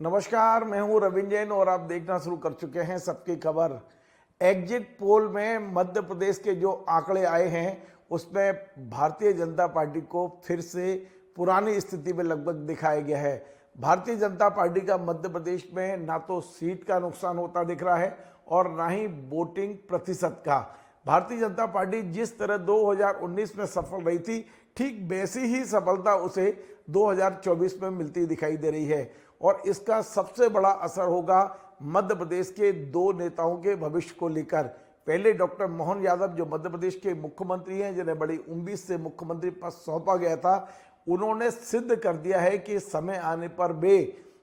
नमस्कार, मैं हूं रविंद्र जैन और आप देखना शुरू कर चुके हैं सबकी खबर। एग्जिट पोल में मध्य प्रदेश के जो आंकड़े आए हैं उसमें भारतीय जनता पार्टी को फिर से पुरानी स्थिति में लगभग दिखाया गया है। भारतीय जनता पार्टी का मध्य प्रदेश में ना तो सीट का नुकसान होता दिख रहा है और ना ही वोटिंग प्रतिशत का। भारतीय जनता पार्टी जिस तरह 2019 में सफल रही थी, ठीक वैसी ही सफलता उसे 2024 में मिलती दिखाई दे रही है और इसका सबसे बड़ा असर होगा मध्य प्रदेश के दो नेताओं के भविष्य को लेकर। पहले डॉक्टर मोहन यादव जो मध्य प्रदेश के मुख्यमंत्री हैं, जिन्हें बड़ी उम्मीद से मुख्यमंत्री पद सौंपा गया था, उन्होंने सिद्ध कर दिया है कि समय आने पर वे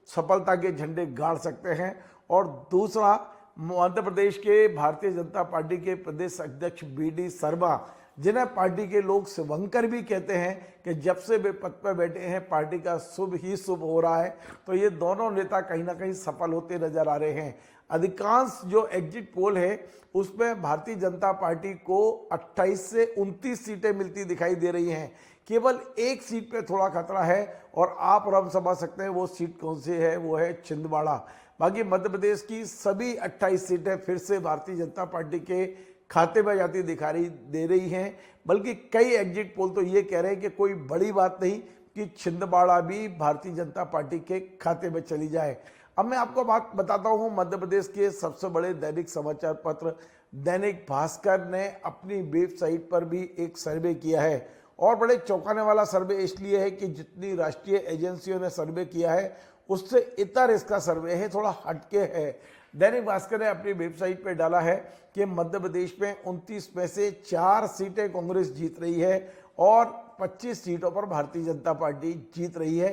सफलता के झंडे गाड़ सकते हैं। और दूसरा, मध्य प्रदेश के भारतीय जनता पार्टी के प्रदेश अध्यक्ष BD शर्मा, जिन्हें पार्टी के लोग शुभंकर भी कहते हैं कि जब से वे पद पर बैठे हैं पार्टी का शुभ ही शुभ हो रहा है, तो ये दोनों नेता कहीं ना कहीं सफल होते नजर आ रहे हैं। अधिकांश जो एग्जिट पोल है उसमें भारतीय जनता पार्टी को 28 से 29 सीटें मिलती दिखाई दे रही हैं। केवल एक सीट पे थोड़ा खतरा है और आप और हम समझ सकते हैं वो सीट कौन सी है, वो है छिंदवाड़ा। बाकी मध्य प्रदेश की सभी 28 सीटें फिर से भारतीय जनता पार्टी के खाते में जाती दिखाई दे रही हैं। बल्कि कई एग्जिट पोल तो ये कह रहे हैं कि कोई बड़ी बात नहीं कि छिंदवाड़ा भी भारतीय जनता पार्टी के खाते में चली जाए। अब मैं आपको बात बताता हूँ, मध्य प्रदेश के सबसे बड़े दैनिक समाचार पत्र दैनिक भास्कर ने अपनी वेबसाइट पर भी एक सर्वे किया है और बड़े चौंकाने वाला सर्वे इसलिए है कि जितनी राष्ट्रीय एजेंसियों ने सर्वे किया है उससे इतर इसका सर्वे है, थोड़ा हटके है। दैनिक भास्कर ने अपनी वेबसाइट पर डाला है कि मध्य प्रदेश में 29 में से 4 सीटें कांग्रेस जीत रही है और 25 सीटों पर भारतीय जनता पार्टी जीत रही है।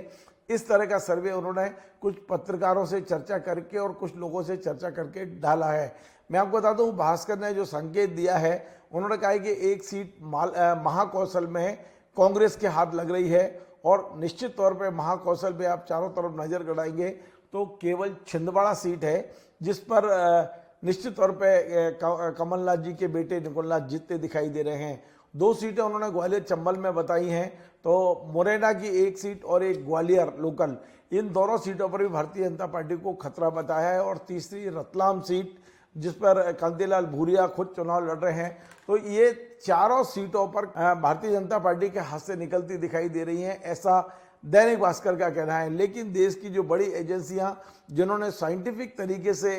इस तरह का सर्वे उन्होंने कुछ पत्रकारों से चर्चा करके और कुछ लोगों से चर्चा करके डाला है। मैं आपको बता दूं, भास्कर ने जो संकेत दिया है, उन्होंने कहा है कि एक सीट महाकौशल में कांग्रेस के हाथ लग रही है और निश्चित तौर पर महाकौशल में आप चारों तरफ नजर गड़ाएंगे तो केवल छिंदवाड़ा सीट है जिस पर निश्चित तौर पे कमलनाथ जी के बेटे निकुलनाथ जीतते दिखाई दे रहे हैं। 2 सीटें उन्होंने ग्वालियर चंबल में बताई हैं, तो मुरैना की एक सीट और एक ग्वालियर लोकल, इन दोनों सीटों पर भी भारतीय जनता पार्टी को खतरा बताया है। और तीसरी रतलाम सीट जिस पर कांतिलाल भूरिया खुद चुनाव लड़ रहे हैं, तो ये चारों सीटों पर भारतीय जनता पार्टी के हाथ से निकलती दिखाई दे रही हैं, ऐसा दैनिक भास्कर का कहना है। लेकिन देश की जो बड़ी एजेंसियां जिन्होंने साइंटिफिक तरीके से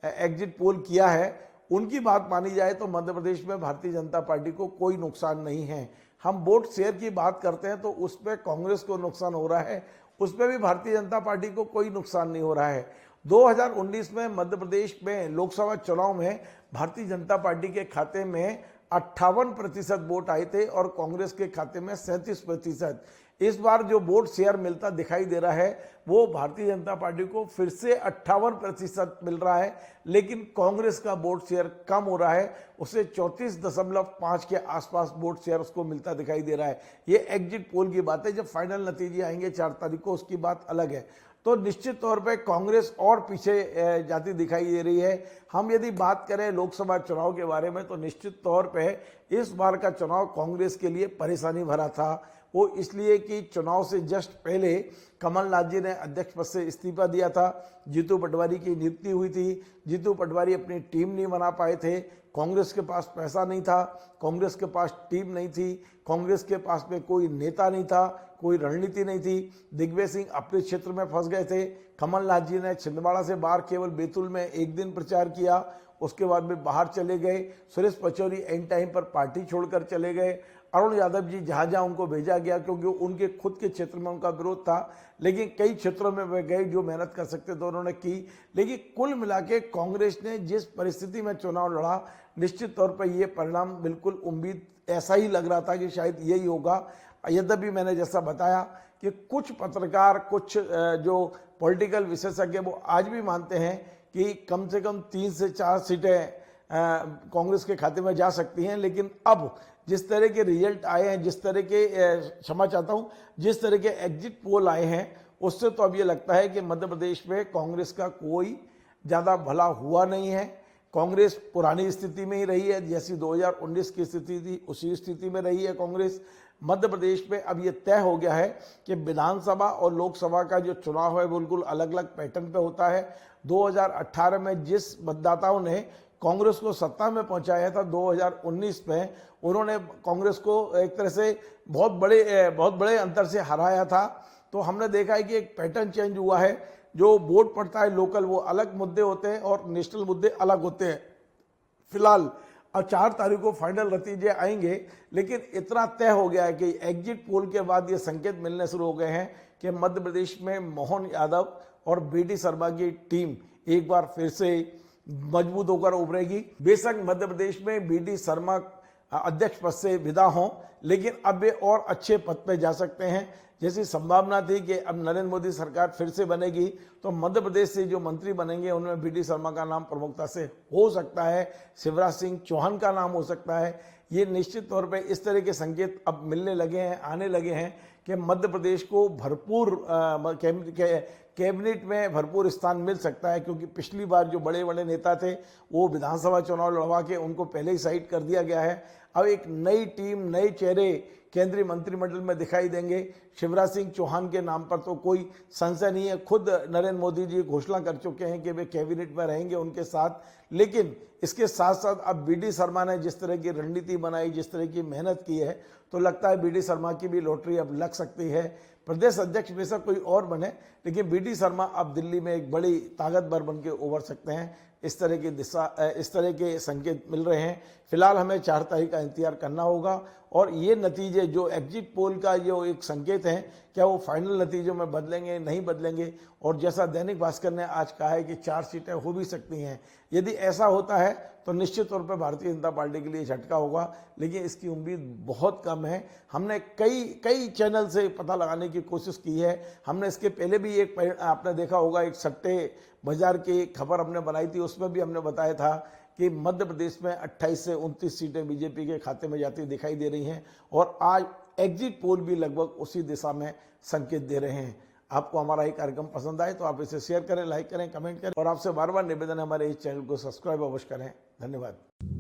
एग्जिट पोल किया है, उनकी बात मानी जाए तो मध्य प्रदेश में भारतीय जनता पार्टी को कोई नुकसान नहीं है। हम वोट शेयर की बात करते हैं तो उस पर कांग्रेस को नुकसान हो रहा है, उस पर भी भारतीय जनता पार्टी को कोई नुकसान नहीं हो रहा है। 2019 में मध्य प्रदेश में लोकसभा चुनाव में भारतीय जनता पार्टी के खाते में 58% वोट आए थे और कांग्रेस के खाते में 37%। इस बार जो वोट शेयर मिलता दिखाई दे रहा है वो भारतीय जनता पार्टी को फिर से 58% मिल रहा है, लेकिन कांग्रेस का वोट शेयर कम हो रहा है, उसे 34.5 के आसपास वोट शेयर उसको मिलता दिखाई दे रहा है। ये एग्जिट पोल की बात है, जब फाइनल नतीजे आएंगे 4 तारीख को उसकी बात अलग है। तो निश्चित तौर पे कांग्रेस और पीछे जाती दिखाई दे रही है। हम यदि बात करें लोकसभा चुनाव के बारे में तो निश्चित तौर पे इस बार का चुनाव कांग्रेस के लिए परेशानी भरा था। वो इसलिए कि चुनाव से जस्ट पहले कमलनाथ जी ने अध्यक्ष पद से इस्तीफा दिया था, जीतू पटवारी की नियुक्ति हुई थी, जीतू पटवारी अपनी टीम नहीं बना पाए थे, कांग्रेस के पास पैसा नहीं था, कांग्रेस के पास टीम नहीं थी, कांग्रेस के पास में कोई नेता नहीं था, कोई रणनीति नहीं थी। दिग्विजय सिंह अपने क्षेत्र में फंस गए थे। कमलनाथ जी ने छिंदवाड़ा से बाहर केवल बैतूल में एक दिन प्रचार किया, उसके बाद में बाहर चले गए। सुरेश पचौरी एंड टाइम पर पार्टी छोड़कर चले गए। अरुण यादव जी जहाँ जहाँ उनको भेजा गया, क्योंकि उनके खुद के क्षेत्र में उनका विरोध था, लेकिन कई क्षेत्रों में वे गए, जो मेहनत कर सकते थे उन्होंने की। लेकिन कुल मिला के कांग्रेस ने जिस परिस्थिति में चुनाव लड़ा, निश्चित तौर पर यह परिणाम बिल्कुल उम्मीद ऐसा ही लग रहा था कि शायद यही होगा। यद्यपि मैंने जैसा बताया कि कुछ पत्रकार, कुछ जो पॉलिटिकल विशेषज्ञ वो आज भी मानते हैं कि कम से कम 3 से 4 सीटें कांग्रेस के खाते में जा सकती हैं। लेकिन अब जिस तरह के रिजल्ट आए हैं, जिस तरह के क्षमा चाहता हूं, जिस तरह के एग्जिट पोल आए हैं, उससे तो अब ये लगता है कि मध्य प्रदेश में कांग्रेस का कोई ज़्यादा भला हुआ नहीं है। कांग्रेस पुरानी स्थिति में ही रही है, जैसी 2019 की स्थिति थी उसी स्थिति में रही है कांग्रेस। मध्य प्रदेश में अब ये तय हो गया है कि विधानसभा और लोकसभा का जो चुनाव है बिल्कुल अलग अलग पैटर्न पे होता है। 2018 में जिस मतदाताओं ने कांग्रेस को सत्ता में पहुंचाया था, 2019 में उन्होंने कांग्रेस को एक तरह से बहुत बड़े अंतर से हराया था। तो हमने देखा है कि एक पैटर्न चेंज हुआ है। जो वोट पड़ता है लोकल वो अलग मुद्दे होते हैं और नेशनल मुद्दे अलग होते हैं। फिलहाल अब 4 तारीख को फाइनल नतीजे आएंगे, लेकिन इतना तय हो गया है कि एग्जिट पोल के बाद ये संकेत मिलने शुरू हो गए हैं कि मध्य प्रदेश में मोहन यादव और बीडी शर्मा की टीम एक बार फिर से मजबूत होकर उभरेगी। बेशक मध्य प्रदेश में बीडी शर्मा अध्यक्ष पद से विदा हों, लेकिन अब वे और अच्छे पद पे जा सकते हैं। जैसी संभावना थी कि अब नरेंद्र मोदी सरकार फिर से बनेगी तो मध्य प्रदेश से जो मंत्री बनेंगे उनमें बीडी शर्मा का नाम प्रमुखता से हो सकता है, शिवराज सिंह चौहान का नाम हो सकता है। ये निश्चित तौर पे इस तरह के संकेत अब मिलने लगे हैं, आने लगे हैं कि मध्य प्रदेश को भरपूर कैबिनेट में भरपूर स्थान मिल सकता है, क्योंकि पिछली बार जो बड़े बड़े नेता थे वो विधानसभा चुनाव लड़वा के उनको पहले ही साइड कर दिया गया है। अब एक नई टीम, नए चेहरे केंद्रीय मंत्रिमंडल में दिखाई देंगे। शिवराज सिंह चौहान के नाम पर तो कोई संशय नहीं है, खुद नरेंद्र मोदी जी घोषणा कर चुके हैं कि वे कैबिनेट में रहेंगे उनके साथ। लेकिन इसके साथ साथ अब बीडी शर्मा ने जिस तरह की रणनीति बनाई, जिस तरह की मेहनत की है, तो लगता है बीडी शर्मा की भी लॉटरी अब लग सकती है। प्रदेश अध्यक्ष बेशक कोई और बने, लेकिन बीडी शर्मा अब दिल्ली में एक बड़ी ताकतवर बन के उभर सकते हैं। इस तरह के संकेत मिल रहे हैं। फिलहाल हमें 4 तारीख का इंतजार करना होगा और ये नतीजे जो एग्जिट पोल का जो एक संकेत है, क्या वो फाइनल नतीजों में बदलेंगे, नहीं बदलेंगे। और जैसा दैनिक भास्कर ने आज कहा है कि 4 सीटें हो भी सकती हैं। यदि ऐसा होता है तो निश्चित तौर पर भारतीय जनता पार्टी के लिए झटका होगा, लेकिन इसकी उम्मीद बहुत कम है। हमने कई चैनल से पता लगाने की कोशिश की है। हमने इसके पहले भी आपने देखा होगा एक सट्टे बाजार की खबर हमने बनाई थी, उसमें भी हमने बताया था कि मध्य प्रदेश में 28 से 29 सीटें बीजेपी के खाते में जाती दिखाई दे रही हैं और आज एग्जिट पोल भी लगभग उसी दिशा में संकेत दे रहे हैं। आपको हमारा ये कार्यक्रम पसंद आए तो आप इसे शेयर करें, लाइक करें, कमेंट करें और आपसे बार बार निवेदन है हमारे इस चैनल को सब्सक्राइब अवश्य करें। धन्यवाद।